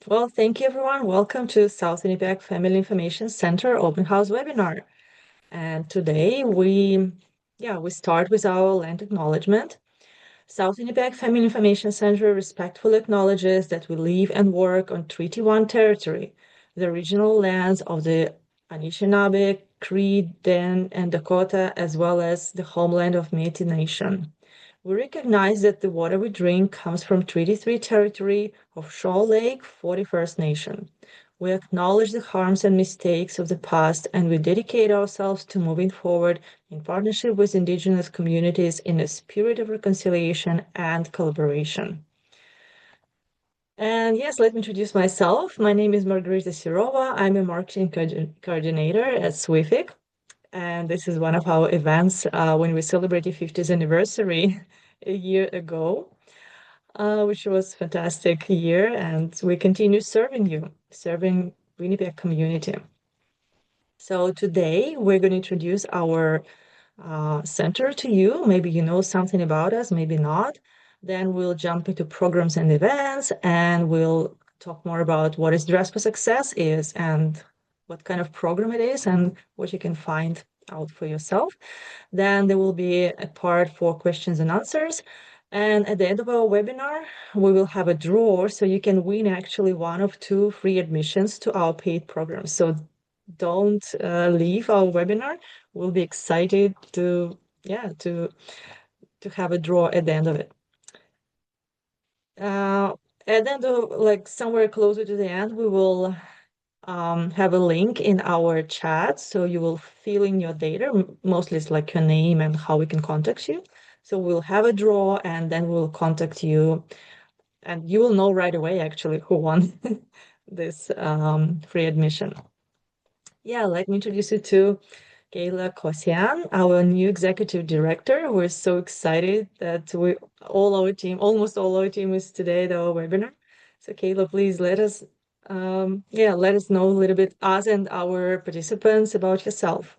Well, thank you, everyone. Welcome to South Winnipeg Family Information Center Open House webinar. And today we start with our land acknowledgement. South Winnipeg Family Information Center respectfully acknowledges that we live and work on Treaty 1 territory, the original lands of the Anishinaabe, Cree, Dan, and Dakota, as well as the homeland of Métis Nation. We recognize that the water we drink comes from Treaty 3 territory of Shaw Lake, 41st Nation. We acknowledge the harms and mistakes of the past, and we dedicate ourselves to moving forward in partnership with Indigenous communities in a spirit of reconciliation and collaboration. And yes, let me introduce myself. My name is Margarita Sirova. I'm a marketing coordinator at SWFIC. And this is one of our events when we celebrated 50th anniversary a year ago, which was a fantastic year. And we continue serving Winnipeg community. So today we're going to introduce our center to you. Maybe you know something about us, maybe not. Then we'll jump into programs and events, and we'll talk more about what is Dress for Success is and what kind of program it is and what you can find out for yourself. Then there will be a part for questions and answers. And at the end of our webinar, we will have a draw so you can win actually one of two free admissions to our paid programs. So don't leave our webinar. We'll be excited to have a draw at the end of it. And then like somewhere closer to the end, we will have a link in our chat. So you will fill in your data. Mostly it's like your name and how we can contact you. So we'll have a draw and then we'll contact you. And you will know right away actually who won this free admission. Yeah, let me introduce you to Kayla Kosian, our new executive director. We're so excited that almost all our team is today at our webinar. So Kayla, please let us know a little bit, us and our participants, about yourself.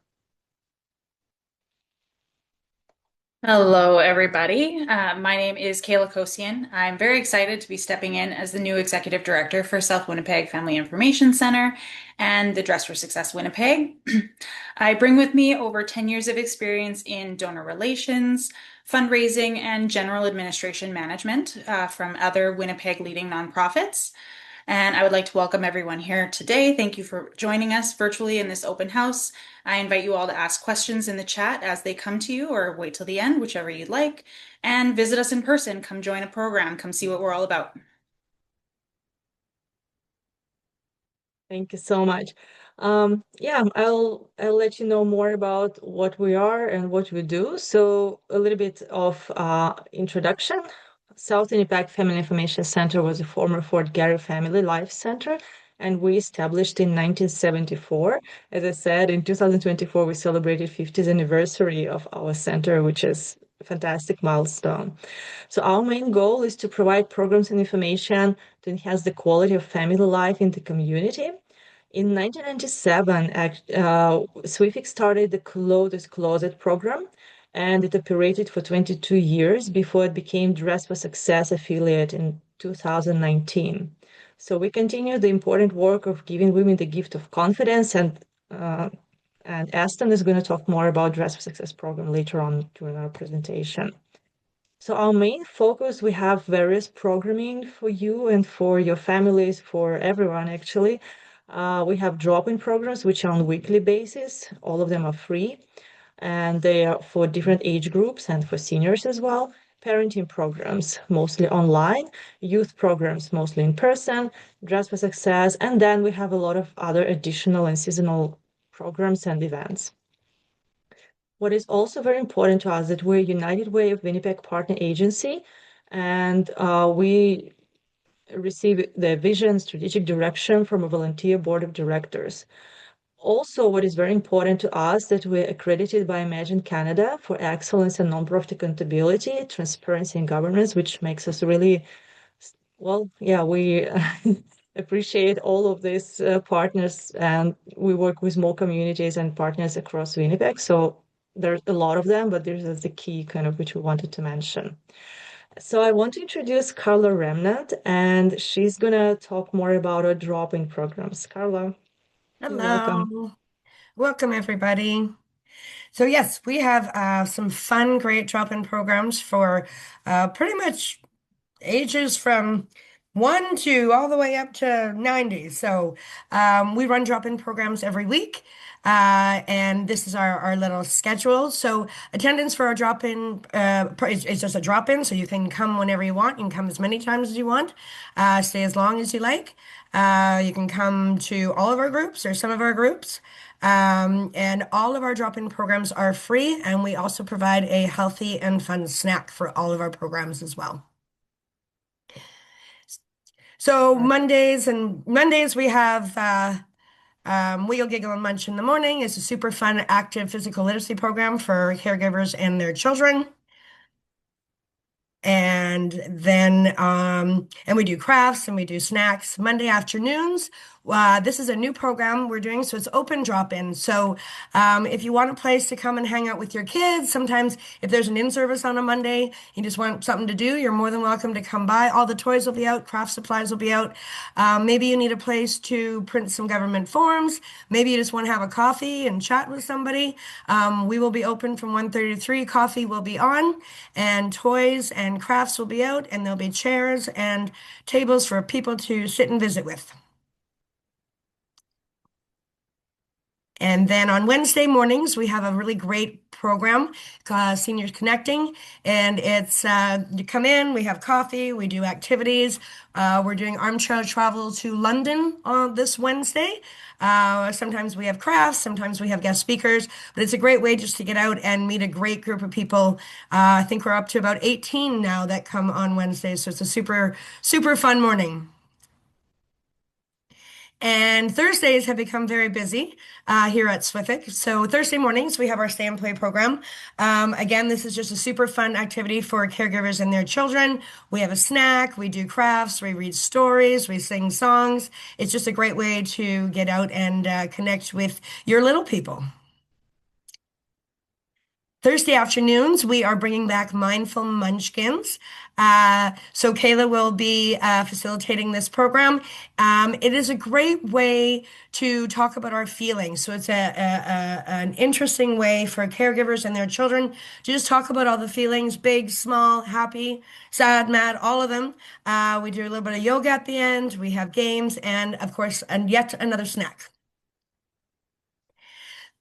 Hello, everybody. My name is Kayla Kosian. I'm very excited to be stepping in as the new Executive Director for South Winnipeg Family Information Center and the Dress for Success Winnipeg. I bring with me over 10 years of experience in donor relations, fundraising, and general administration management from other Winnipeg leading nonprofits. And I would like to welcome everyone here today. Thank you for joining us virtually in this open house. I invite you all to ask questions in the chat as they come to you, or wait till the end, whichever you'd like, and visit us in person. Come join a program, come see what we're all about. Thank you so much. I'll let you know more about what we are and what we do. So a little bit of introduction. South Winnipeg Family Information Center was a former Fort Garry Family Life Center, and we established in 1974. As I said, in 2024, we celebrated 50th anniversary of our center, which is a fantastic milestone. So our main goal is to provide programs and information to enhance the quality of family life in the community. In 1997, SWFIC started the Clothes Closet program, and it operated for 22 years before it became Dress for Success affiliate in 2019. So we continue the important work of giving women the gift of confidence, and Aston is going to talk more about Dress for Success program later on during our presentation. So our main focus, we have various programming for you and for your families, for everyone actually. We have drop-in programs, which are on weekly basis. All of them are free, and they are for different age groups and for seniors as well. Parenting programs, mostly online. Youth programs, mostly in person. Dress for Success. And then we have a lot of other additional and seasonal programs and events. What is also very important to us that we're United Way of Winnipeg Partner Agency, and we receive the vision, strategic direction from a volunteer board of directors. Also, what is very important to us that we're accredited by Imagine Canada for excellence and nonprofit accountability, transparency and governance, which makes us really, we appreciate all of these partners, and we work with more communities and partners across Winnipeg. So there's a lot of them, but this is the key kind of which we wanted to mention. So I want to introduce Carla Remnant, and she's gonna talk more about our drop-in programs. Carla, you're welcome. Hello. Welcome, everybody. So, yes, we have some fun, great drop-in programs for pretty much ages from 1 to all the way up to 90. So we run drop-in programs every week. And this is our little schedule. So attendance for our drop-in is just a drop-in. So you can come whenever you want. You can come as many times as you want. Stay as long as you like. You can come to all of our groups or some of our groups. And all of our drop-in programs are free. And we also provide a healthy and fun snack for all of our programs as well. So Mondays we have Wheel, Giggle, and Munch in the morning. It's a super fun, active physical literacy program for caregivers and their children. And we do crafts and we do snacks. Monday afternoons, this is a new program we're doing, so it's open drop-in. So if you want a place to come and hang out with your kids, sometimes if there's an in-service on a Monday, you just want something to do, you're more than welcome to come by. All the toys will be out, craft supplies will be out. Maybe you need a place to print some government forms. Maybe you just want to have a coffee and chat with somebody. We will be open from 1:30 to 3. Coffee will be on, and toys and crafts will be out, and there'll be chairs and tables for people to sit and visit with. And then on Wednesday mornings, we have a really great program called Seniors Connecting. And it's you come in, we have coffee, we do activities. We're doing armchair travel to London on this Wednesday. Sometimes we have crafts, sometimes we have guest speakers, but it's a great way just to get out and meet a great group of people. I think we're up to about 18 now that come on Wednesdays. So it's a super, super fun morning. And Thursdays have become very busy here at SWFIC. So Thursday mornings, we have our Stay and Play program. Again, this is just a super fun activity for caregivers and their children. We have a snack, we do crafts, we read stories, we sing songs. It's just a great way to get out and connect with your little people. Thursday afternoons, we are bringing back Mindful Munchkins. So Kayla will be facilitating this program. It is a great way to talk about our feelings. So it's an interesting way for caregivers and their children to just talk about all the feelings, big, small, happy, sad, mad, all of them. We do a little bit of yoga at the end. We have games and, of course, and yet another snack.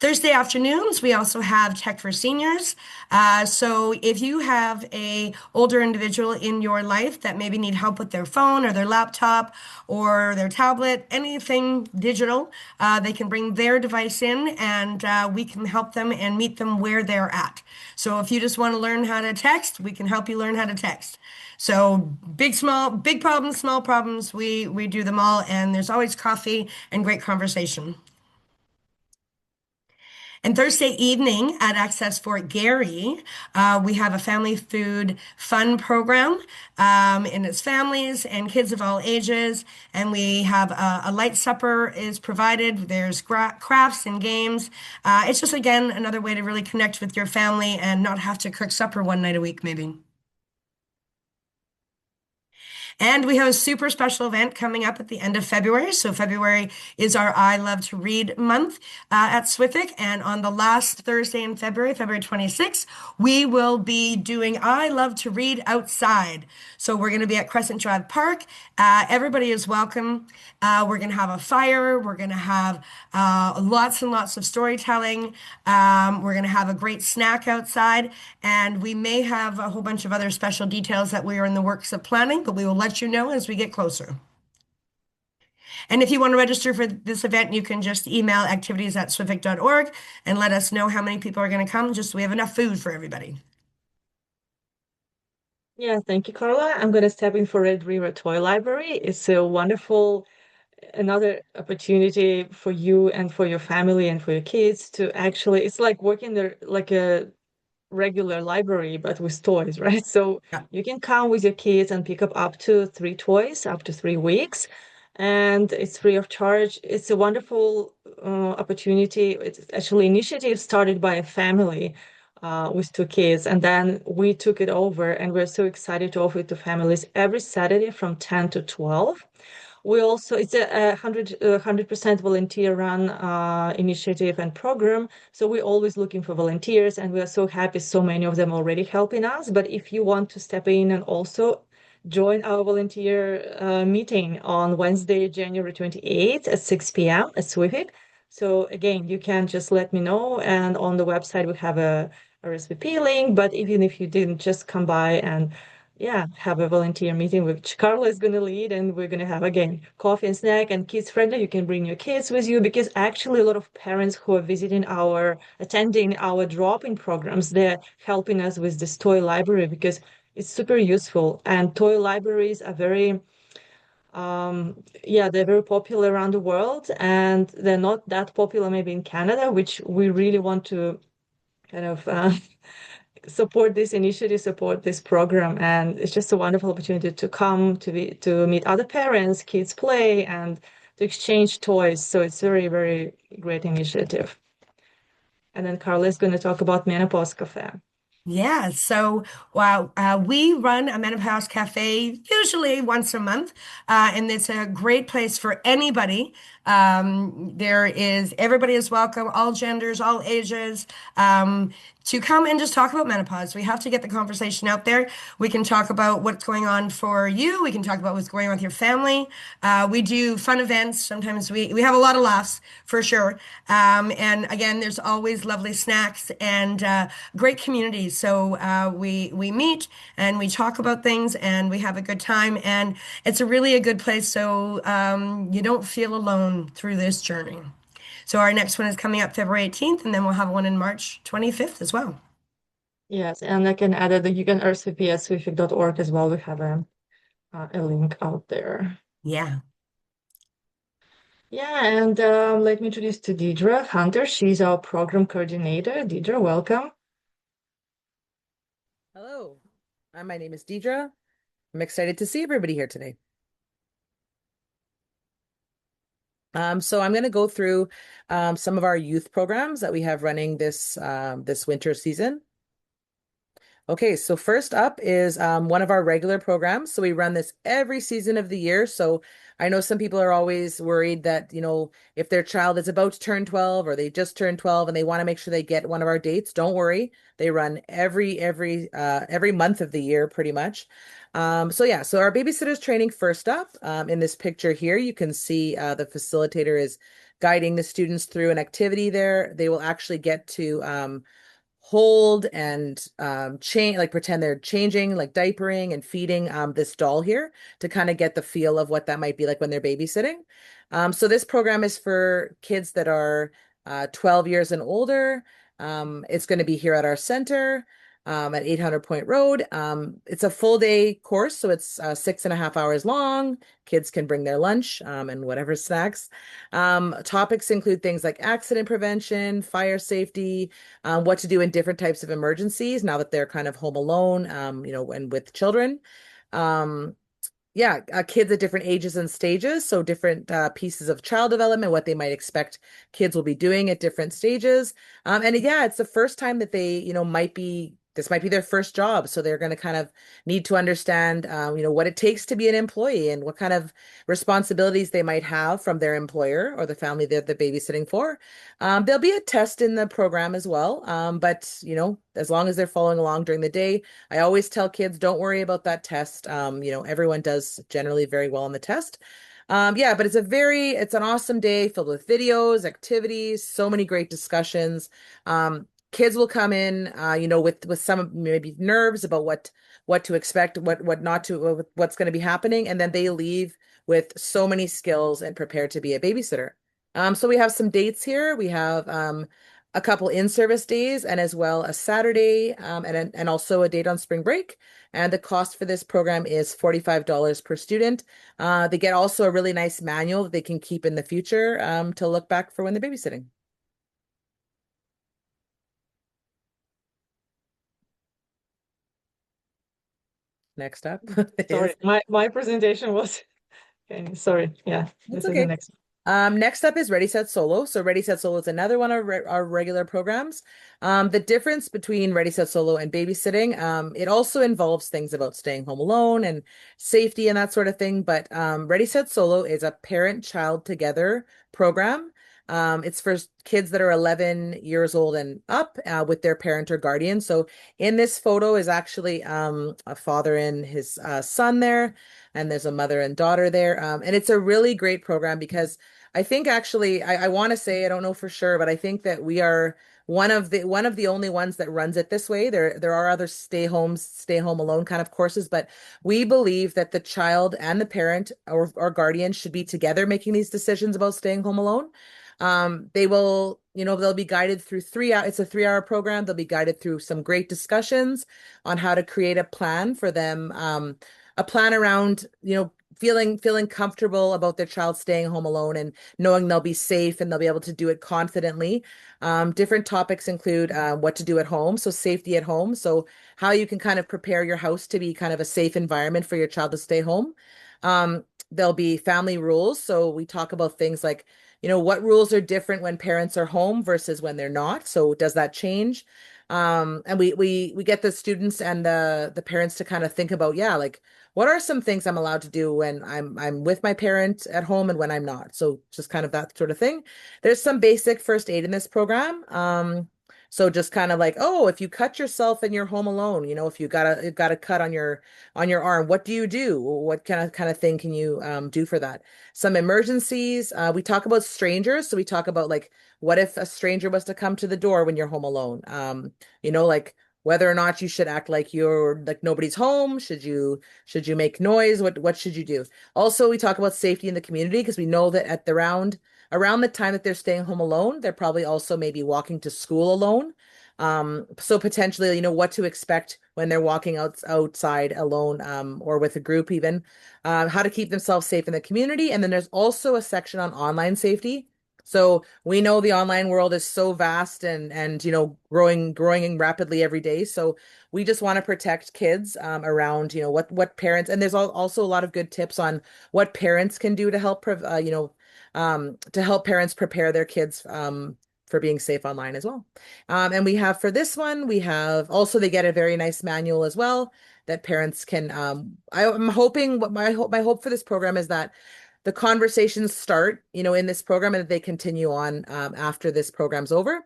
Thursday afternoons, we also have Tech for Seniors. So if you have a older individual in your life that maybe need help with their phone or their laptop or their tablet, anything digital, they can bring their device in and we can help them and meet them where they're at. So if you just want to learn how to text, we can help you learn how to text. So big, small, big problems, small problems, we do them all, and there's always coffee and great conversation. And Thursday evening at Access Fort Garry, we have a family food fun program, and it's families and kids of all ages. And we have a light supper is provided. There's crafts and games. It's just, again, another way to really connect with your family and not have to cook supper one night a week, maybe. And we have a super special event coming up at the end of February. So February is our I Love to Read month at SWFIC. And on the last Thursday in February, February 26th, we will be doing I Love to Read outside. So we're going to be at Crescent Drive Park. Everybody is welcome. We're going to have a fire. We're going to have lots and lots of storytelling. We're going to have a great snack outside. And we may have a whole bunch of other special details that we are in the works of planning, but we will let you know as we get closer. And if you want to register for this event, you can just email activities@swific.org and let us know how many people are going to come, just so we have enough food for everybody. Yeah, thank you, Carla. I'm going to step in for Red River Toy Library. It's a wonderful, another opportunity for you and for your family and for your kids to actually, it's like working there like a regular library, but with toys, right? So Yeah. you can come with your kids and pick up to 3 toys, up to 3 weeks, and it's free of charge. It's a wonderful opportunity. It's actually initiative started by a family with two kids. And then we took it over, and we're so excited to offer it to families every Saturday from 10 to 12. We also, it's a 100% volunteer run initiative and program. So we're always looking for volunteers, and we are so happy so many of them already helping us. But if you want to step in and also join our volunteer meeting on Wednesday, January 28th at 6 p.m. at SWFIC. So again, you can just let me know. And on the website, we have a RSVP link. But even if you didn't, just come by and yeah, have a volunteer meeting which Carla is going to lead, and we're going to have again coffee and snack and kids friendly. You can bring your kids with you, because actually a lot of parents who are attending our drop-in programs, they're helping us with this toy library because it's super useful. And toy libraries are they're very popular around the world, and they're not that popular maybe in Canada, which we really want to kind of support this initiative, support this program. And it's just a wonderful opportunity to come to meet other parents, kids play, and to exchange toys. So it's very, very great initiative. And then Carla is going to talk about Menopause Cafe. Yeah, so wow, we run a menopause cafe usually once a month, and it's a great place for anybody. Everybody is welcome, all genders, all ages, to come and just talk about menopause. We have to get the conversation out there. We can talk about what's going on for you. We can talk about what's going on with your family. We do fun events. Sometimes we have a lot of laughs for sure. And again, there's always lovely snacks and great communities. So we meet and we talk about things and we have a good time. And it's a good place so you don't feel alone through this journey. So our next one is coming up February 18th, and then we'll have one in March 25th as well. Yes, and I can add that you can RSVP at swific.org as well. We have a link out there. Yeah. Yeah, and let me introduce to Deidre Hunter. She's our program coordinator. Deidre, welcome. Hello, my name is Deidre. I'm excited to see everybody here today. So I'm going to go through some of our youth programs that we have running this winter season. Okay, so first up is one of our regular programs. So we run this every season of the year. So I know some people are always worried that, if their child is about to turn 12 or they just turned 12 and they want to make sure they get one of our dates, don't worry. They run every month of the year pretty much. So our babysitters training first up. In this picture here, you can see the facilitator is guiding the students through an activity there. They will actually get to hold and change, like pretend they're changing, like diapering and feeding this doll here to kind of get the feel of what that might be like when they're babysitting. So this program is for kids that are 12 years and older. It's going to be here at our center at 800 Point Road. It's a full day course, so it's 6.5 hours long. Kids can bring their lunch and whatever snacks. Topics include things like accident prevention, fire safety, what to do in different types of emergencies now that they're kind of home alone, and with children. Kids at different ages and stages, so different pieces of child development, what they might expect kids will be doing at different stages. It's the first time that they, this might be their first job, so they're going to kind of need to understand, what it takes to be an employee and what kind of responsibilities they might have from their employer or the family that they're babysitting for. There'll be a test in the program as well, but as long as they're following along during the day, I always tell kids, don't worry about that test. Everyone does generally very well on the test. But it's an awesome day filled with videos, activities, so many great discussions. Kids will come in, with some maybe nerves about what to expect, what not to, what's going to be happening, and then they leave with so many skills and prepared to be a babysitter. So we have some dates here. We have a couple in-service days and as well a Saturday and also a date on spring break. And the cost for this program is $45 per student. They get also a really nice manual that they can keep in the future to look back for when they're babysitting. Next up Sorry, my presentation was okay. Sorry. Yeah, That's this is the okay. next. Next up is Ready Set Solo. So Ready Set Solo is another one of our regular programs. The difference between Ready Set Solo and babysitting, it also involves things about staying home alone and safety and that sort of thing. But Ready Set Solo is a parent-child together program. It's for kids that are 11 years old and up with their parent or guardian. So in this photo is actually a father and his son there, and there's a mother and daughter there. And it's a really great program because I think actually I want to say I don't know for sure, but I think that we are one of the only ones that runs it this way. There are other stay home alone kind of courses, but we believe that the child and the parent or guardian should be together making these decisions about staying home alone. They will, they'll be guided through 3 hours. It's a 3 hour program. They'll be guided through some great discussions on how to create a plan for them, a plan around, feeling comfortable about their child staying home alone and knowing they'll be safe and they'll be able to do it confidently. Different topics include what to do at home, so safety at home, so how you can kind of prepare your house to be kind of a safe environment for your child to stay home. There'll be family rules, so we talk about things like, what rules are different when parents are home versus when they're not. So does that change? And we get the students and the parents to kind of think about, yeah, like what are some things I'm allowed to do when I'm with my parent at home and when I'm not? So just kind of that sort of thing. There's some basic first aid in this program. So just kind of like, oh, if you cut yourself and you're home alone, if you got a cut on your arm, what do you do? What kind of thing can you do for that? Some emergencies. We talk about strangers, so we talk about like what if a stranger was to come to the door when you're home alone? Like whether or not you should act like you're like nobody's home. Should you make noise? What should you do? Also, we talk about safety in the community because we know that at the around the time that they're staying home alone, they're probably also maybe walking to school alone. So potentially, what to expect when they're walking outside alone, or with a group even, how to keep themselves safe in the community. And then there's also a section on online safety. So we know the online world is so vast and growing rapidly every day. So we just want to protect kids around what parents, and there's also a lot of good tips on what parents can do to help to help parents prepare their kids for being safe online as well. And we have for this one, we have also they get a very nice manual as well that parents can. I'm hoping what my hope for this program is that the conversations start, in this program and that they continue on after this program's over.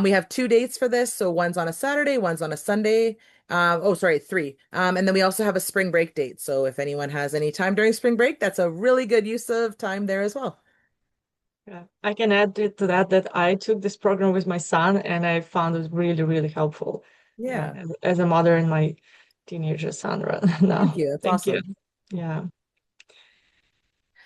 We have 2 dates for this. So one's on a Saturday, one's on a Sunday. Oh, sorry, three. And then we also have a spring break date. So if anyone has any time during spring break, that's a really good use of time there as well. Yeah, I can add to that I took this program with my son and I found it really, really helpful. Yeah, Yeah. as a mother and my teenager son right Thank now. you. That's Thank you. awesome. Yeah.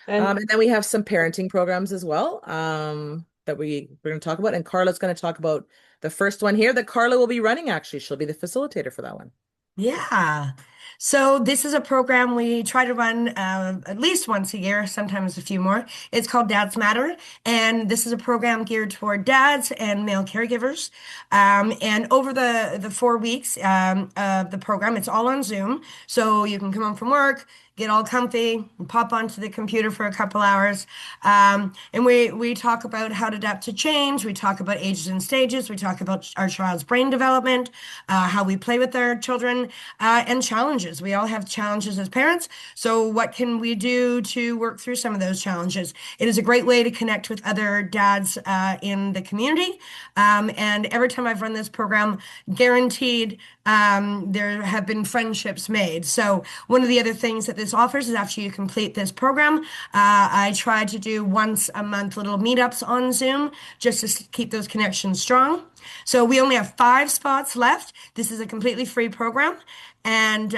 And And then we have some parenting programs as well that we're going to talk about. And Carla's going to talk about the first one here that Carla will be running, actually. She'll be the facilitator for that one. Yeah. So this is a program we try to run at least once a year, sometimes a few more. It's called Dads Matter, and this is a program geared toward dads and male caregivers. And over the 4 weeks of the program, it's all on Zoom, so you can come home from work, get all comfy, and pop onto the computer for a couple hours. And we talk about how to adapt to change. We talk about ages and stages. We talk about our child's brain development, how we play with our children, and challenges. We all have challenges as parents. So what can we do to work through some of those challenges? It is a great way to connect with other dads in the community. And every time I've run this program, guaranteed, there have been friendships made. So one of the other things that this offers is after you complete this program, I try to do once a month little meetups on Zoom just to keep those connections strong. So we only have 5 spots left. This is a completely free program, and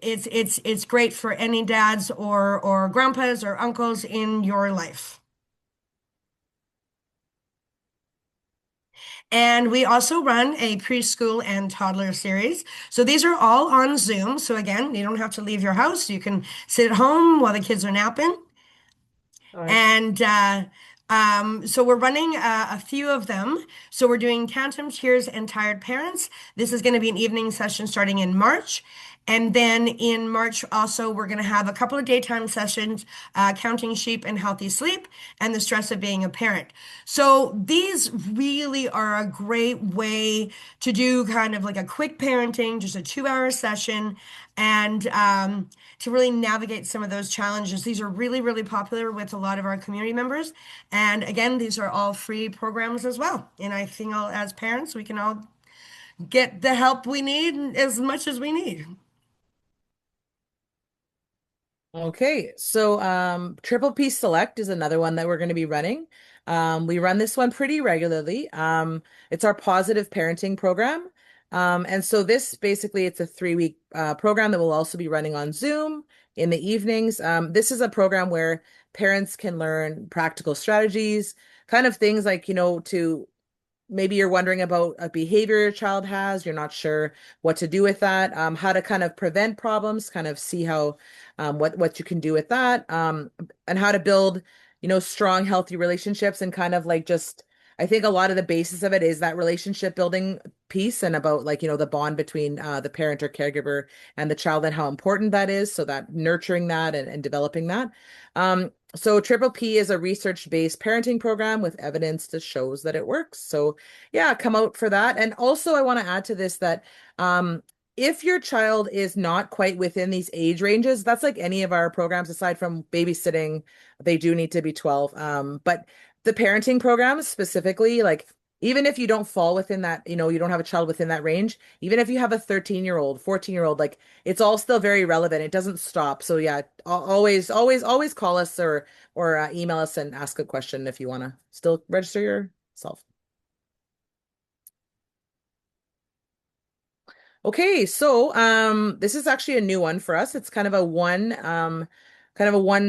it's great for any dads or grandpas or uncles in your life. And we also run a preschool and toddler series. So these are all on Zoom. So again, you don't have to leave your house. You can sit at home while the kids are napping. all right. And so we're running a few of them. So we're doing Tantrum Tears and Tired Parents. This is going to be an evening session starting in March. And then in March, also, we're going to have a couple of daytime sessions, counting sheep and healthy sleep, and the stress of being a parent. So these really are a great way to do kind of like a quick parenting, just a 2 hour session, and to really navigate some of those challenges. These are really, really popular with a lot of our community members. And again, these are all free programs as well. And I think as parents, we can all get the help we need as much as we need. Okay, so Triple P Select is another one that we're going to be running. We run this one pretty regularly. It's our positive parenting program. And so this basically it's a 3 week program that will also be running on Zoom in the evenings. This is a program where parents can learn practical strategies, kind of things like, to maybe you're wondering about a behavior your child has, you're not sure what to do with that, how to kind of prevent problems, kind of see how what you can do with that, and how to build, strong, healthy relationships and kind of like just I think a lot of the basis of it is that relationship building piece and about like, the bond between the parent or caregiver and the child and how important that is. So that nurturing that and developing that. So Triple P is a research-based parenting program with evidence that shows that it works. So yeah, come out for that. And also I want to add to this that if your child is not quite within these age ranges, that's like any of our programs aside from babysitting, they do need to be 12. But the parenting programs specifically, like even if you don't fall within that, you don't have a child within that range, even if you have a 13-year-old, 14-year-old, like it's all still very relevant. It doesn't stop. So yeah, always, always, always call us or email us and ask a question if you want to still register yourself. Okay, so this is actually a new one for us. It's kind of a one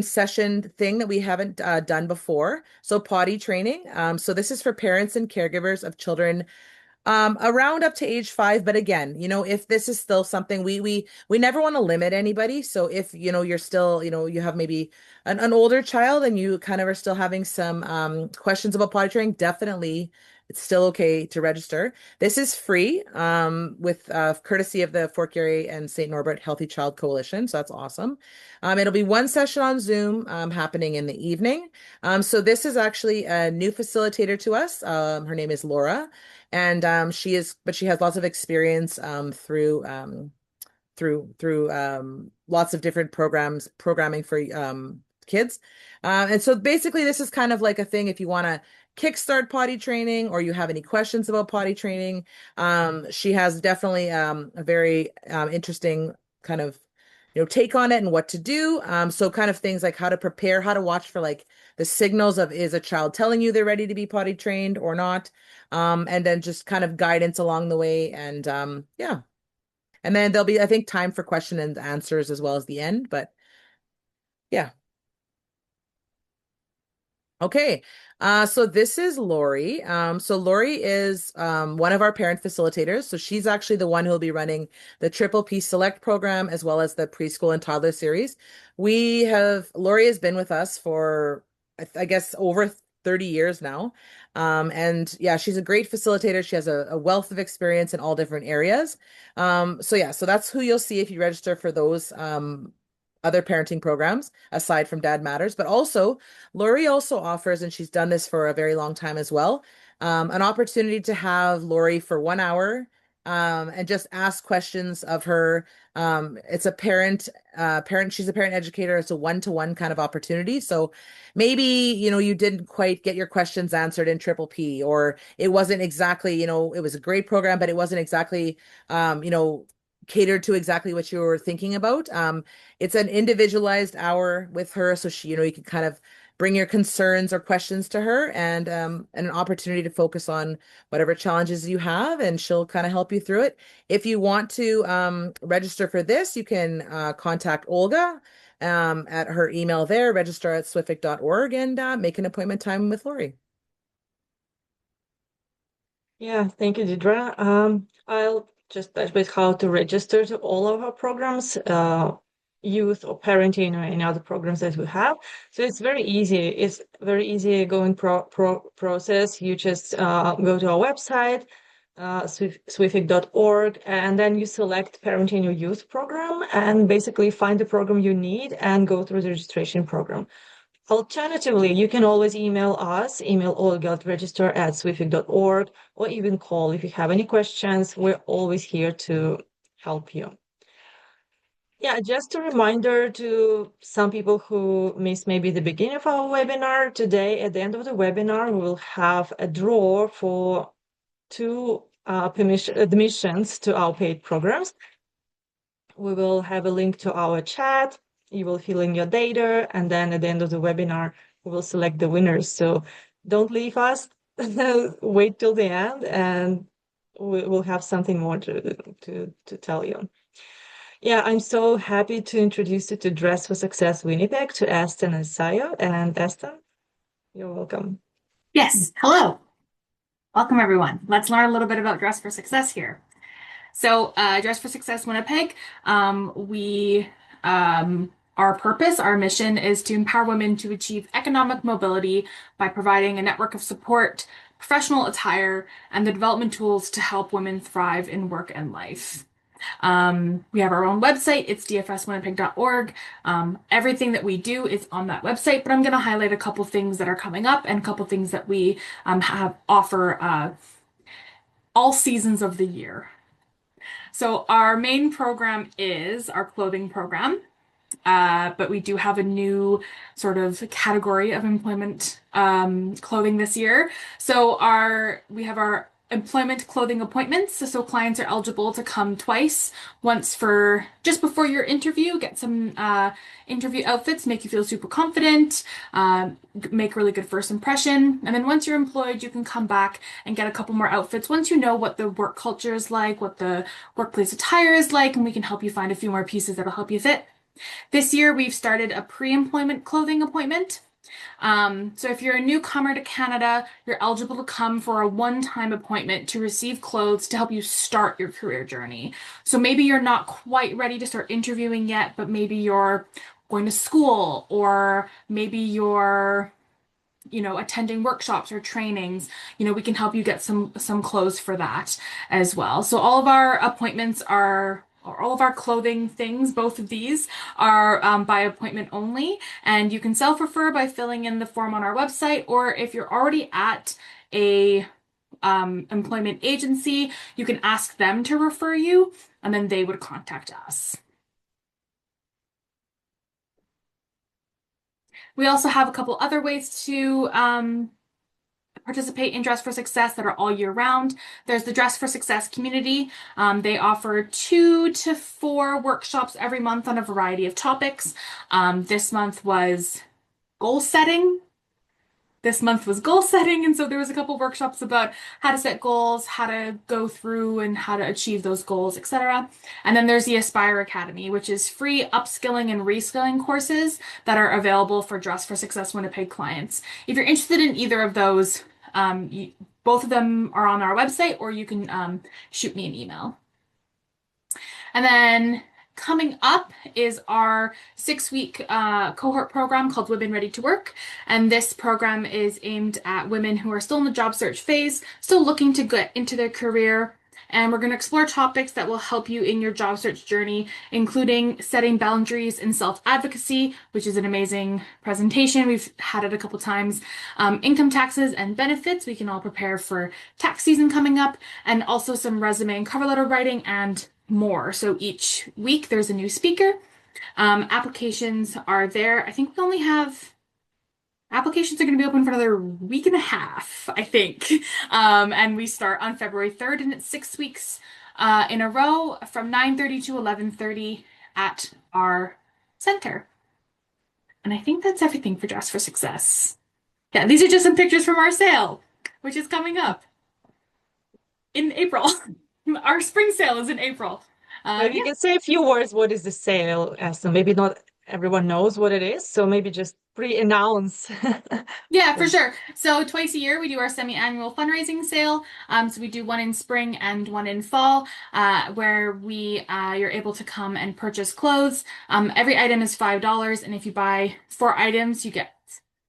session thing that we haven't done before. So potty training. So this is for parents and caregivers of children around up to age 5, but again, if this is still something we never want to limit anybody. So if you're still, you have maybe an older child and you kind of are still having some questions about potty training, definitely it's still okay to register. This is free with courtesy of the Fort Garry and St. Norbert Healthy Child Coalition. So that's awesome. It'll be one session on Zoom happening in the evening. So this is actually a new facilitator to us. Her name is Laura. And but she has lots of experience through lots of different programming for kids. And so basically this is kind of like a thing if you want to kickstart potty training or you have any questions about potty training. She has definitely a very interesting kind of take on it and what to do. So kind of things like how to prepare, how to watch for like the signals of is a child telling you they're ready to be potty trained or not. And then just kind of guidance along the way. And yeah. And then there'll be, I think, time for question and answers as well as the end. But yeah. Okay. So this is Lori. So Lori is one of our parent facilitators. So she's actually the one who'll be running the Triple P Select program as well as the preschool and toddler series. Lori has been with us for, I guess, over 30 years now. And yeah, she's a great facilitator. She has a wealth of experience in all different areas. So yeah, so that's who you'll see if you register for those other parenting programs aside from Dad Matters. But also, Lori also offers, and she's done this for a very long time as well, an opportunity to have Lori for 1 hour and just ask questions of her. It's a she's a parent educator. It's a one-to-one kind of opportunity. So maybe, you didn't quite get your questions answered in Triple P, or it wasn't exactly, it was a great program, but it wasn't exactly, catered to exactly what you were thinking about. It's an individualized hour with her, so she, you can kind of bring your concerns or questions to her, and an opportunity to focus on whatever challenges you have, and she'll kind of help you through it. If you want to register for this, you can contact Olga at her email there, register@swific.org, and make an appointment time with Lori. Yeah, thank you, Deidre. I'll just touch base how to register to all of our programs, youth or parenting or any other programs that we have. So it's very easy. It's very easy going process. You just go to our website, SWFIC.org, and then you select Parenting Your Youth program and basically find the program you need and go through the registration program. Alternatively, you can always email us, email Olga at register@swific.org, or even call if you have any questions. We're always here to help you. Yeah, just a reminder to some people who missed maybe the beginning of our webinar today. At the end of the webinar, we will have a draw for two admissions to our paid programs. We will have a link to our chat. You will fill in your data, and then at the end of the webinar, we will select the winners. So don't leave us. Wait till the end, and we'll have something more to tell you. Yeah, I'm so happy to introduce you to Dress for Success Winnipeg, to Aston and Sayo. And Aston, you're welcome. Yes, hello. Welcome, everyone. Let's learn a little bit about Dress for Success here. So, Dress for Success Winnipeg, our purpose, our mission is to empower women to achieve economic mobility by providing a network of support, professional attire, and the development tools to help women thrive in work and life. We have our own website. It's dfswinnipeg.org. Everything that we do is on that website, but I'm going to highlight a couple things that are coming up and a couple things that we offer all seasons of the year. So our main program is our clothing program, but we do have a new sort of category of employment clothing this year. So we have our employment clothing appointments. So clients are eligible to come twice, once for just before your interview, get some interview outfits, make you feel super confident, make really good first impression. And then once you're employed, you can come back and get a couple more outfits once you know what the work culture is like, what the workplace attire is like, and we can help you find a few more pieces that'll help you fit. This year, we've started a pre-employment clothing appointment. So if you're a newcomer to Canada, you're eligible to come for a one-time appointment to receive clothes to help you start your career journey. So maybe you're not quite ready to start interviewing yet, but maybe you're going to school, or maybe you're attending workshops or trainings. We can help you get some clothes for that as well. So all of our appointments or all of our clothing things, both of these are by appointment only, and you can self-refer by filling in the form on our website, or if you're already at a employment agency, you can ask them to refer you, and then they would contact us. We also have a couple other ways to participate in Dress for Success that are all year round. There's the Dress for Success community. They offer 2 to 4 workshops every month on a variety of topics. This month was goal setting. And so there was a couple workshops about how to set goals, how to go through and how to achieve those goals, etc. And then there's the Aspire Academy, which is free upskilling and reskilling courses that are available for Dress for Success Winnipeg clients. If you're interested in either of those, both of them are on our website, or you can shoot me an email. And then coming up is our 6-week cohort program called Women Ready to Work. And this program is aimed at women who are still in the job search phase, still looking to get into their career. And we're going to explore topics that will help you in your job search journey, including setting boundaries and self-advocacy, which is an amazing presentation. We've had it a couple times. Income taxes and benefits. We can all prepare for tax season coming up, and also some resume and cover letter writing and more. So each week there's a new speaker. Applications are there. I think we only have applications are going to be open for another week and a half, I think. And we start on February 3rd, and it's 6 weeks in a row from 9:30 to 11:30 at our center. And I think that's everything for Dress for Success. Yeah, these are just some pictures from our sale, which is coming up in April. Our spring sale is in April. Maybe you can say a few words. What is the sale, Aston? Maybe not everyone knows what it is, so maybe just pre-announce. Yeah, for sure. So twice a year we do our semi-annual fundraising sale. So we do one in spring and one in fall, where you're able to come and purchase clothes. Every item is $5, and if you buy 4 items, you get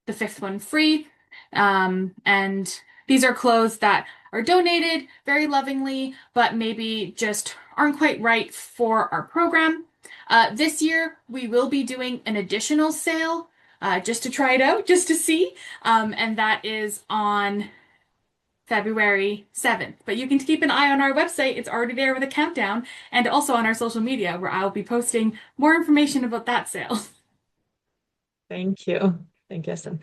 the 5th one free. And These are clothes that are donated very lovingly, but maybe just aren't quite right for our program. This year, we will be doing an additional sale just to try it out, just to see. And that is on February 7th. But you can keep an eye on our website. It's already there with a countdown, and also on our social media, where I'll be posting more information about that sale. Thank you. Thank you, Esther.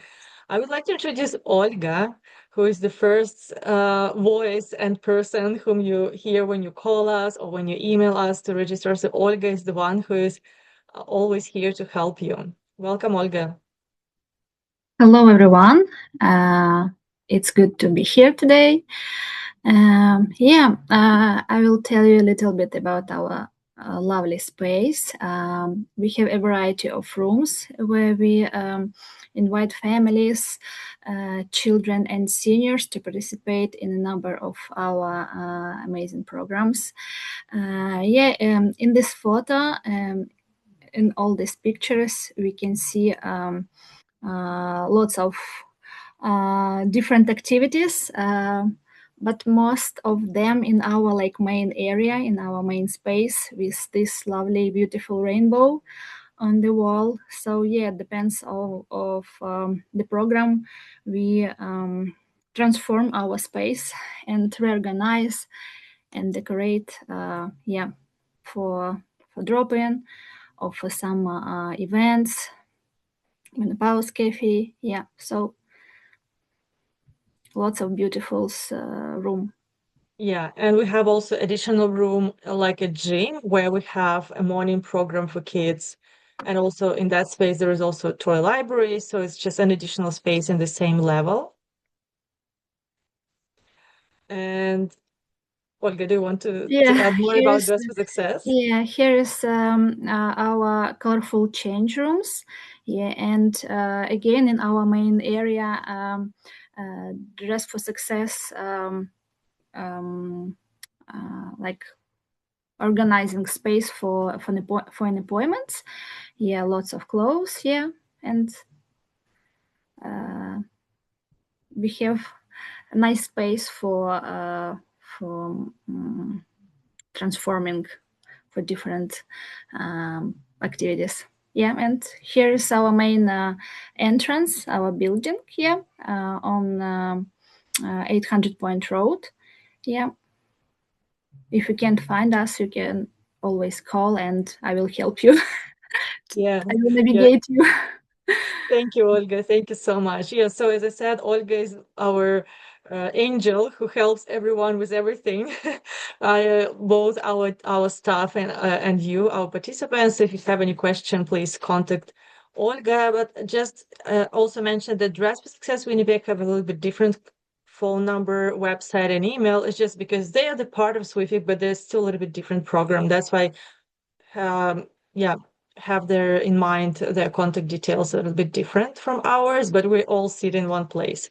I would like to introduce Olga, who is the first voice and person whom you hear when you call us or when you email us to register. So Olga is the one who is always here to help you. Welcome, Olga. Hello, everyone. It's good to be here today. I will tell you a little bit about our lovely space. We have a variety of rooms where we invite families, children, and seniors to participate in a number of our amazing programs. In this photo, in all these pictures, we can see lots of different activities, but most of them in our main area, in our main space, with this lovely, beautiful rainbow on the wall. So it depends of the program. We transform our space and reorganize and decorate. For drop-in or for some events. Menopause cafe, so lots of beautiful room. Yeah, and we have also additional room like a gym where we have a morning program for kids. And also in that space, there is also a toy library. So it's just an additional space in the same level. And Olga, do you want to add more about Dress for Success? Yeah, here is our colorful change rooms. Yeah, and again, in our main area, Dress for Success, like organizing space for an appointment. Yeah, lots of clothes. Yeah, and we have a nice space for transforming for different activities. Yeah, and here is our main entrance, our building. Yeah, on 800 Point Road. Yeah. If you can't find us, you can always call and I will help you. Yeah. I will navigate you. Thank you, Olga. Thank you so much. Yeah, so as I said, Olga is our angel who helps everyone with everything, both our staff and you, our participants. If you have any question, please contact Olga. But just also mention that Dress for Success Winnipeg have a little bit different phone number, website, and email. It's just because they are the part of SWFIC, but they're still a little bit different program. That's why, have their in mind their contact details a little bit different from ours, but we all sit in one place.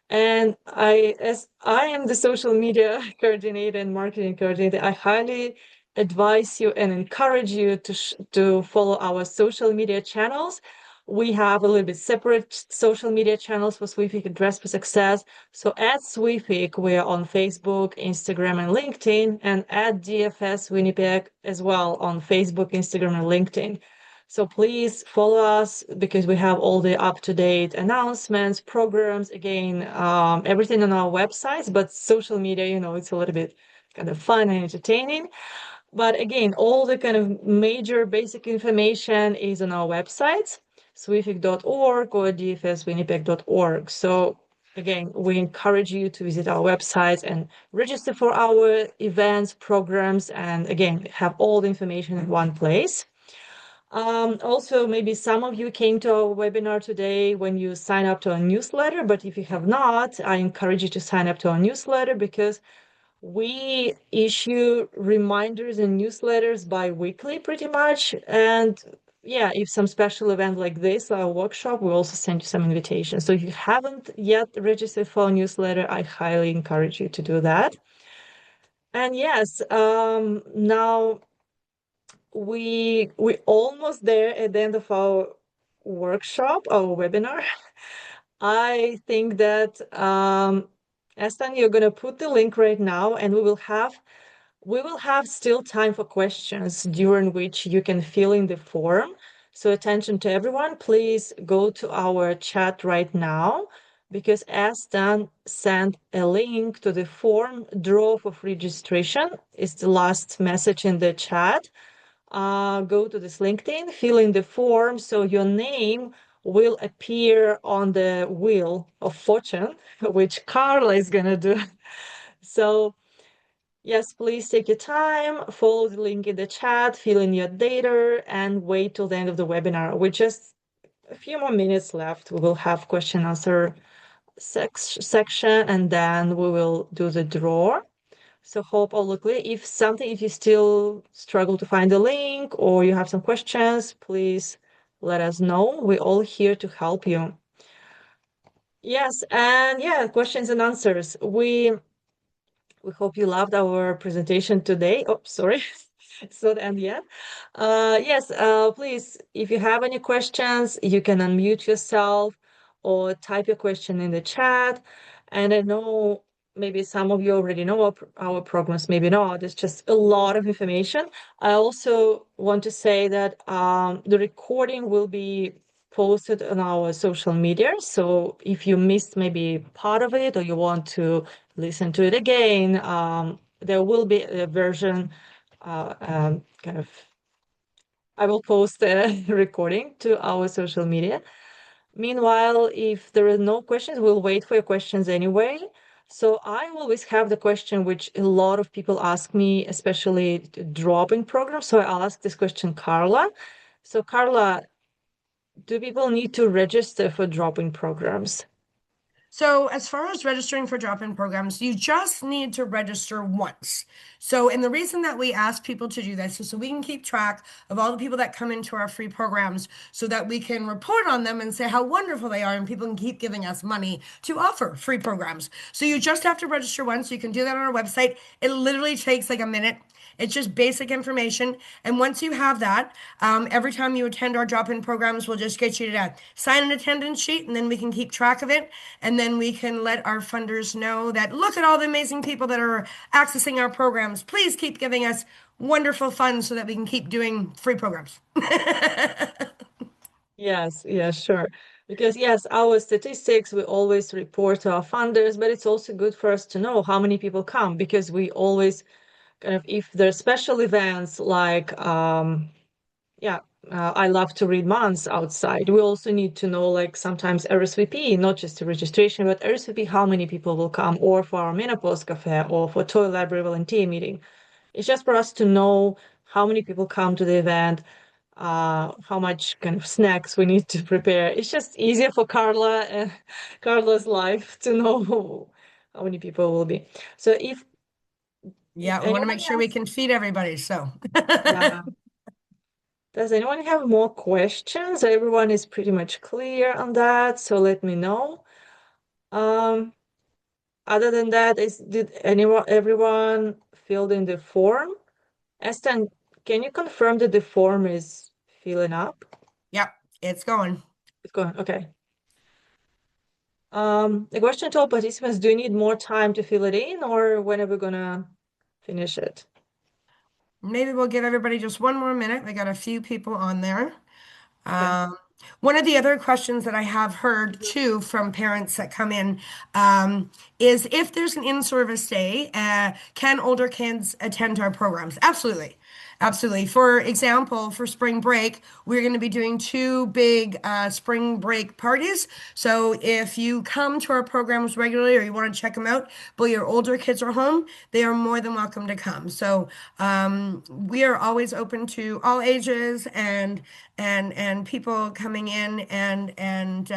And as I am the social media coordinator and marketing coordinator, I highly advise you and encourage you to follow our social media channels. We have a little bit separate social media channels for SWFIC and Dress for Success. So at SWFIC, we are on Facebook, Instagram, and LinkedIn, and at DFS Winnipeg as well on Facebook, Instagram, and LinkedIn. So please follow us because we have all the up-to-date announcements, programs, again, everything on our websites, but social media, it's a little bit kind of fun and entertaining. But again, all the kind of major basic information is on our websites, swific.org or dfswinnipeg.org. So again, we encourage you to visit our websites and register for our events, programs, and again, have all the information in one place. Also, maybe some of you came to our webinar today when you sign up to our newsletter, but if you have not, I encourage you to sign up to our newsletter because we issue reminders and newsletters bi-weekly pretty much. And if some special event like this, our workshop, we also send you some invitations. So if you haven't yet registered for our newsletter, I highly encourage you to do that. And yes, now we almost there at the end of our workshop, our webinar. I think that Estan, you're gonna put the link right now, and we will have still time for questions during which you can fill in the form. So attention to everyone, please go to our chat right now because Estan sent a link to the form draw for registration. It's the last message in the chat. Go to this LinkedIn, fill in the form so your name will appear on the wheel of fortune, which Carla is gonna do. So yes, please take your time, follow the link in the chat, fill in your data, and wait till the end of the webinar. With just a few more minutes left, we will have question answer section, and then we will do the draw. So hope all look clear. If you still struggle to find the link or you have some questions, please let us know. We're all here to help you. Yes, and yeah, questions and answers. We hope you loved our presentation today. Oh, sorry, it's not end yet. Yes, please, if you have any questions, you can unmute yourself or type your question in the chat. And I know maybe some of you already know our programs, maybe not. It's just a lot of information. I also want to say that the recording will be posted on our social media. So if you missed maybe part of it or you want to listen to it again, there will be a version kind of I will post a recording to our social media. Meanwhile, if there are no questions, we'll wait for your questions anyway. So I always have the question which a lot of people ask me, especially drop-in programs. So I'll ask this question, Carla. So Carla, do people need to register for drop-in programs? So, as far as registering for drop-in programs, you just need to register once. So, and the reason that we ask people to do this is so we can keep track of all the people that come into our free programs so that we can report on them and say how wonderful they are, and people can keep giving us money to offer free programs. So, you just have to register once. You can do that on our website. It literally takes like a minute. It's just basic information. And once you have that, every time you attend our drop in programs, we'll just get you to sign an attendance sheet and then we can keep track of it. And then we can let our funders know that look at all the amazing people that are accessing our programs. Please keep giving us wonderful funds so that we can keep doing free programs. Yes, sure. Because yes, our statistics, we always report to our funders, but it's also good for us to know how many people come because we always kind of, if there's special events like, I love to read months outside. We also need to know, like sometimes RSVP, not just the registration, but RSVP, how many people will come, or for our menopause cafe, or for toy library volunteer meeting. It's just for us to know how many people come to the event, how much kind of snacks we need to prepare. It's just easier for Carla's life to know how many people will be. So if Yeah, we want to anyone make sure we has, can feed everybody. So, yeah. Does anyone have more questions? Everyone is pretty much clear on that, so let me know. Other than that, did everyone filled in the form? Estan, can you confirm that the form is filling up? yep, it's going. It's going, okay. The question to all participants, do you need more time to fill it in, or when are we gonna finish it? Maybe we'll give everybody just one more minute. We got a few people on there. Okay. One of the other questions that I have heard too from parents that come in is if there's an in-service day, can older kids attend our programs? Absolutely. Absolutely. For example, for spring break, we're going to be doing two big spring break parties. So if you come to our programs regularly or you want to check them out, but your older kids are home, they are more than welcome to come. So we are always open to all ages and people coming in and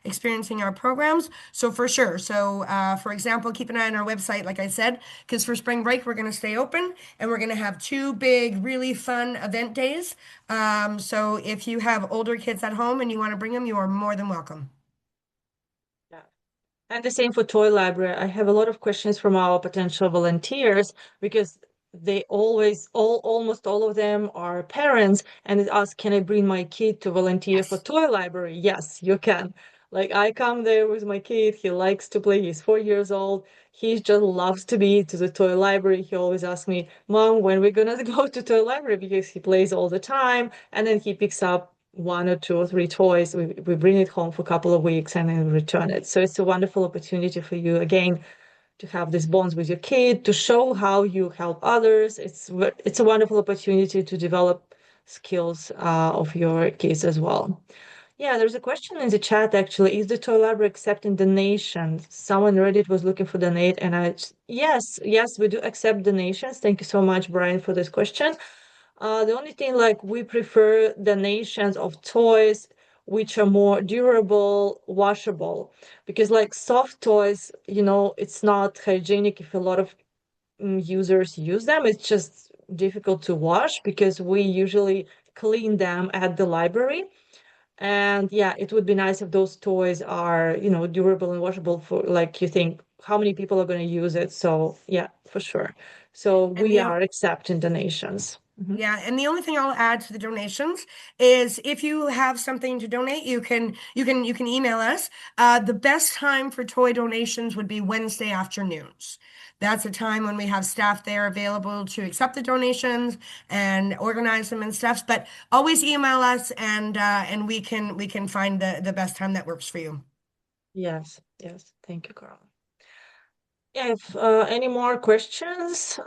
experiencing our programs. So for sure. So for example, keep an eye on our website, like I said, because for spring break we're going to stay open and we're going to have two big, really fun event days. So if you have older kids at home and you want to bring them, you are more than welcome. Yeah. And the same for toy library. I have a lot of questions from our potential volunteers because they almost all of them are parents and they ask, can I bring my kid to volunteer for Yes. toy library? Yes, you can. Like I come there with my kid, he likes to play, he's 4 years old. He just loves to be to the toy library. He always asks me, Mom, when we're gonna go to toy library? Because he plays all the time, and then he picks up one or two or three toys. We bring it home for a couple of weeks and then return it. So it's a wonderful opportunity for you again to have these bonds with your kid, to show how you help others. It's a wonderful opportunity to develop skills of your kids as well. Yeah, there's a question in the chat actually. Is the toy library accepting donations? Someone Reddit was looking for donate, and yes, we do accept donations. Thank you so much, Brian, for this question. The only thing, like, we prefer donations of toys which are more durable, washable, because like soft toys, it's not hygienic if a lot of users use them. It's just difficult to wash because we usually clean them at the library. And yeah, it would be nice if those toys are, durable and washable for, like, you think how many people are going to use it. So yeah, for sure. So And we the are accepting donations. Mhm. Yeah, and the only thing I'll add to the donations is if you have something to donate, you can email us. The best time for toy donations would be Wednesday afternoons. That's a time when we have staff there available to accept the donations and organize them and stuff. But always email us, and we can find the best time that works for you. Yes, yes. Thank you, Carl. Yeah, if any more questions?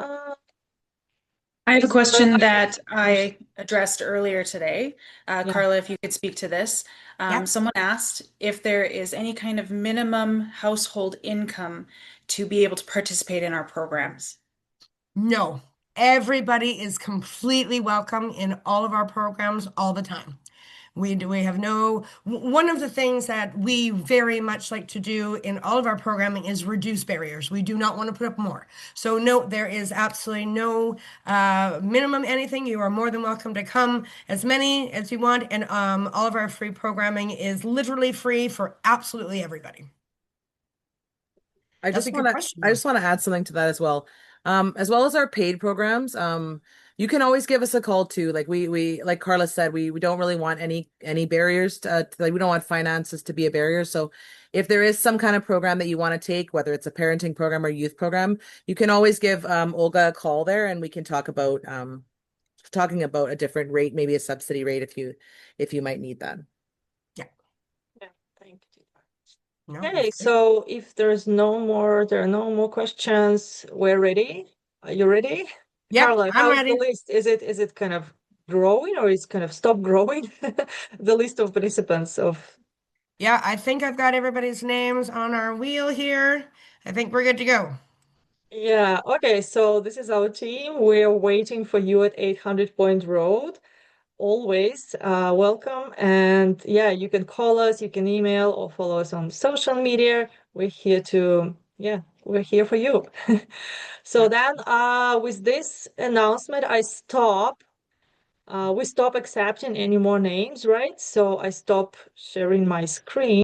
I have a Please. question that I addressed earlier today. Yeah. Carla, if you could speak to this. Yeah. Someone asked if there is any kind of minimum household income to be able to participate in our programs. No, everybody is completely welcome in all of our programs all the time. We have one of the things that we very much like to do in all of our programming is reduce barriers. We do not want to put up more. So no, there is absolutely no minimum anything. You are more than welcome to come as many as you want. And all of our free programming is literally free for absolutely everybody. I That's just a good want to question, I though. just want to add something to that as well. As well as our paid programs, you can always give us a call too. Like we like Carla said, we don't really want any barriers like we don't want finances to be a barrier. So if there is some kind of program that you want to take, whether it's a parenting program or youth program, you can always give Olga a call there and we can talking about a different rate, maybe a subsidy rate if you might need that. Yeah. Yeah, thank you. No, Okay, that's great. so if there are no more questions, we're ready. Are you ready? Yep, Carla, I'm how's the ready. list? Is it kind of growing or is kind of stop growing? The list of participants of. Yeah, I think I've got everybody's names on our wheel here. I think we're good to go. Yeah, okay, so this is our team. We're waiting for you at 800 Point Road. Always welcome. And yeah, you can call us, you can email or follow us on social media. We're here for you. So Yeah. then with this announcement, we stop accepting any more names, right? So I stop sharing my screen.